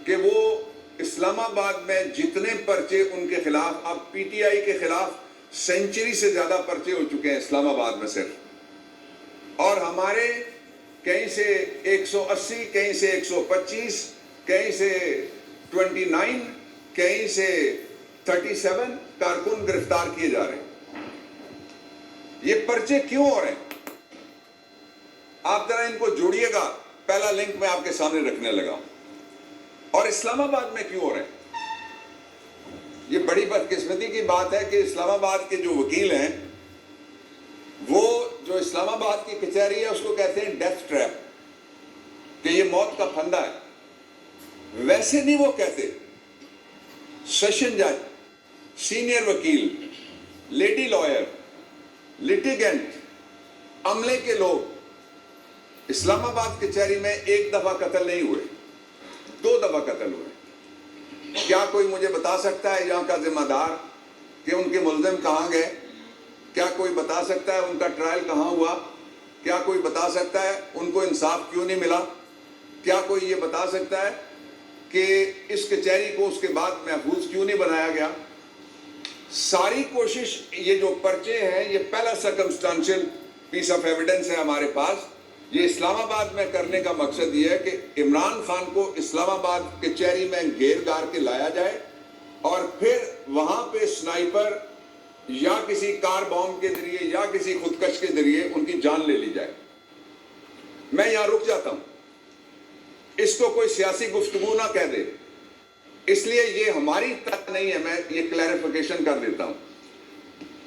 کہ وہ اسلام آباد میں جتنے پرچے ان کے خلاف، اب پی ٹی آئی کے خلاف سینچری سے زیادہ پرچے ہو چکے ہیں اسلام آباد میں صرف، اور ہمارے کہیں سے 180، کہیں سے 125، کہیں سے 29، کہیں سے 37 کارکن گرفتار کیے جا رہے ہیں۔ یہ پرچے کیوں ہو رہے ہیں؟ آپ ذرا ان کو جوڑیے گا، پہلا لنک میں آپ کے سامنے رکھنے لگا ہوں۔ اور اسلام آباد میں کیوں ہو رہے ہیں؟ یہ بڑی بدقسمتی کی بات ہے کہ اسلام آباد کے جو وکیل ہیں، وہ جو اسلام آباد کی کچہری ہے اس کو کہتے ہیں ڈیتھ ٹریپ، کہ یہ موت کا پھندا ہے۔ ویسے نہیں وہ کہتے، سیشن جج، سینئر وکیل، لیڈی لائر، لیٹیگنٹ، عملے کے لوگ اسلام آباد کچہری میں ایک دفعہ قتل نہیں ہوئے، 2 دفعہ قتل ہوئے۔ کیا کوئی مجھے بتا سکتا ہے یہاں کا ذمہ دار کہ ان کے ملزم کہاں گئے؟ کیا کوئی بتا سکتا ہے ان کا ٹرائل کہاں ہوا؟ کیا کوئی بتا سکتا ہے ان کو انصاف کیوں نہیں ملا؟ کیا کوئی یہ بتا سکتا ہے کہ اس کچہری کو اس کے بعد محفوظ کیوں نہیں بنایا گیا؟ ساری کوشش، یہ جو پرچے ہیں، یہ پہلا سرکمسٹانشل پیس آف ایویڈنس ہے ہمارے پاس۔ یہ اسلام آباد میں کرنے کا مقصد یہ ہے کہ عمران خان کو اسلام آباد کچہری میں گھیر گار کے لایا جائے، اور پھر وہاں پہ سنائپر یا کسی کار بام کے ذریعے یا کسی خودکش کے ذریعے ان کی جان لے لی جائے۔ میں یہاں رک جاتا ہوں، اس کو کوئی سیاسی گفتگو نہ کہہ دے، اس لیے یہ ہماری طرح نہیں ہے۔ میں یہ کلیریفیکیشن کر دیتا ہوں۔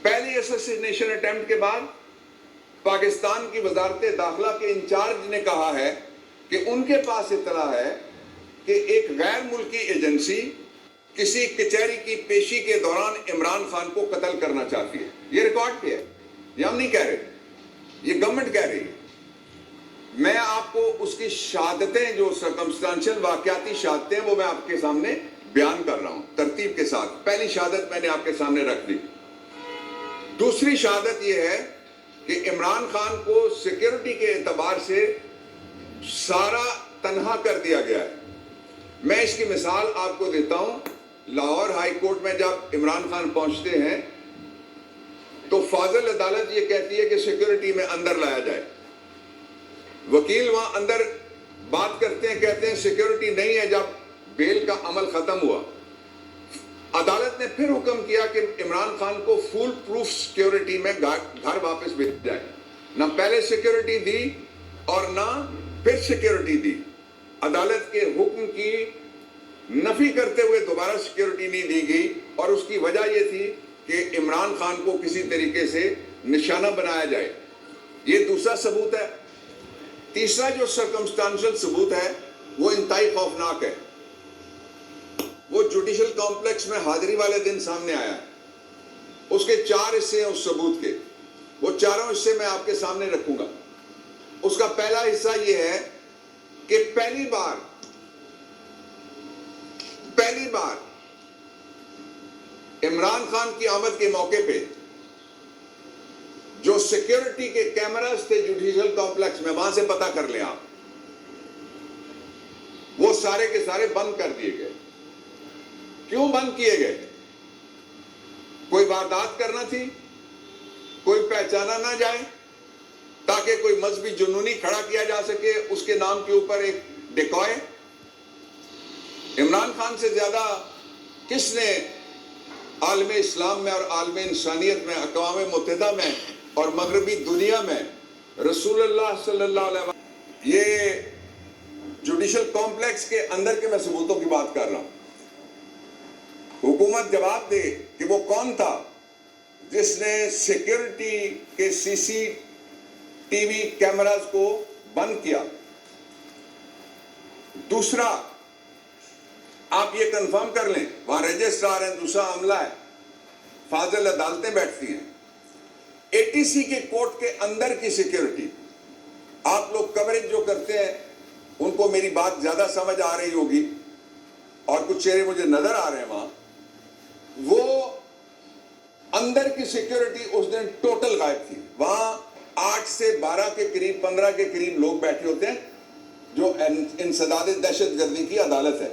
پہلی اسسینیشن اٹیمپٹ کے بعد پاکستان کی وزارت داخلہ کے انچارج نے کہا ہے کہ ان کے پاس اطلاع ہے کہ ایک غیر ملکی ایجنسی کسی کچہری کی پیشی کے دوران عمران خان کو قتل کرنا چاہتی ہے۔ یہ ریکارڈ پہ ہے، یہ ہم نہیں کہہ رہے، یہ گورنمنٹ کہہ رہی ہے۔ میں آپ کو اس کی شہادتیں، جو سرکمسٹانشل واقعاتی شہادتیں، وہ میں آپ کے سامنے بیان کر رہا ہوں ترتیب کے ساتھ۔ پہلی شہادت میں نے آپ کے سامنے رکھ دی۔ دوسری شہادت یہ ہے کہ عمران خان کو سیکیورٹی کے اعتبار سے سارا تنہا کر دیا گیا ہے۔ میں اس کی مثال آپ کو دیتا ہوں۔ لاہور ہائی کورٹ میں جب عمران خان پہنچتے ہیں تو فاضل عدالت یہ کہتی ہے کہ سیکیورٹی میں اندر لایا جائے۔ وکیل وہاں اندر بات کرتے ہیں، کہتے ہیں سیکیورٹی نہیں ہے۔ جب بیل کا عمل ختم ہوا، عدالت نے پھر حکم کیا کہ عمران خان کو فول پروف سیکیورٹی میں گھر واپس بھیج جائے۔ نہ پہلے سیکیورٹی دی اور نہ پھر سیکیورٹی دی۔ عدالت کے حکم کی نفی کرتے ہوئے دوبارہ سیکیورٹی نہیں دی گئی، اور اس کی وجہ یہ تھی کہ عمران خان کو کسی طریقے سے نشانہ بنایا جائے۔ یہ دوسرا ثبوت ہے۔ تیسرا جو سرکمسٹانشل ثبوت ہے وہ انتہائی خوفناک ہے۔ وہ جوڈیشل کمپلیکس میں حاضری والے دن سامنے آیا ہے۔ اس کے 4 حصے ہیں اس ثبوت کے، وہ چاروں حصے میں آپ کے سامنے رکھوں گا۔ اس کا پہلا حصہ یہ ہے کہ پہلی بار عمران خان کی آمد کے موقع پہ جو سیکیورٹی کے کیمراز تھے جوڈیشل کمپلیکس میں، وہاں سے پتہ کر لیں آپ، وہ سارے کے سارے بند کر دیے گئے۔ کیوں بند کیے گئے؟ کوئی واردات کرنا تھی، کوئی پہچانا نہ جائے، تاکہ کوئی مذہبی جنونی کھڑا کیا جا سکے اس کے نام کے اوپر ایک ڈیکوئے۔ عمران خان سے زیادہ کس نے عالم اسلام میں اور عالم انسانیت میں، اقوام متحدہ میں اور مغربی دنیا میں رسول اللہ صلی اللہ علیہ وسلم، یہ جوڈیشل کمپلیکس کے اندر کے میں ثبوتوں کی بات کر رہا ہوں۔ حکومت جواب دے کہ وہ کون تھا جس نے سیکیورٹی کے سی ٹی وی کیمراز کو بند کیا۔ دوسرا، آپ یہ کنفرم کر لیں، وہاں رجسٹرار ہیں، دوسرا عملہ ہے، فاضل عدالتیں بیٹھتی ہیں۔ اے ٹی سی کے کورٹ کے اندر کی سیکیورٹی، آپ لوگ کوریج جو کرتے ہیں ان کو میری بات زیادہ سمجھ آ رہی ہوگی، اور کچھ چہرے مجھے نظر آ رہے ہیں وہاں۔ وہ اندر کی سیکیورٹی اس دن ٹوٹل غائب تھی۔ وہاں 8 سے 12 کے قریب، 15 کے قریب لوگ بیٹھے ہوتے ہیں، جو انسداد دہشت گردی کی عدالت ہے۔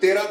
13